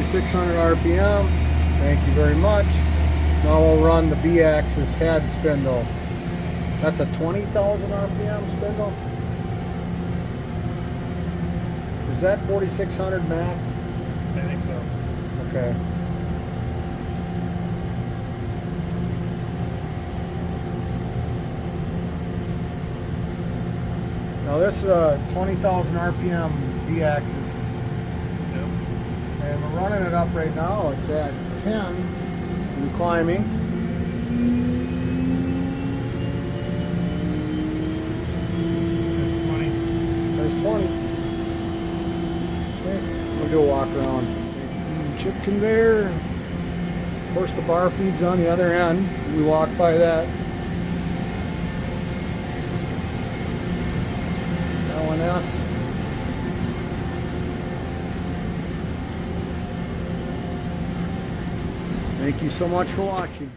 4,600 RPM. Thank you very much. Now we'll run the B-axis head spindle. That's a 20,000 RPM spindle. Is that 4,600 max? I think so. Okay. Now this is a 20,000 RPM B-axis. Yep. And we're running it up right now. It's at 10 and climbing. That's 20. There's 20. Okay, we'll do a walk around. Chip conveyor. Of course the bar feed's on the other end. We walk by that. L&S. Thank you so much for watching.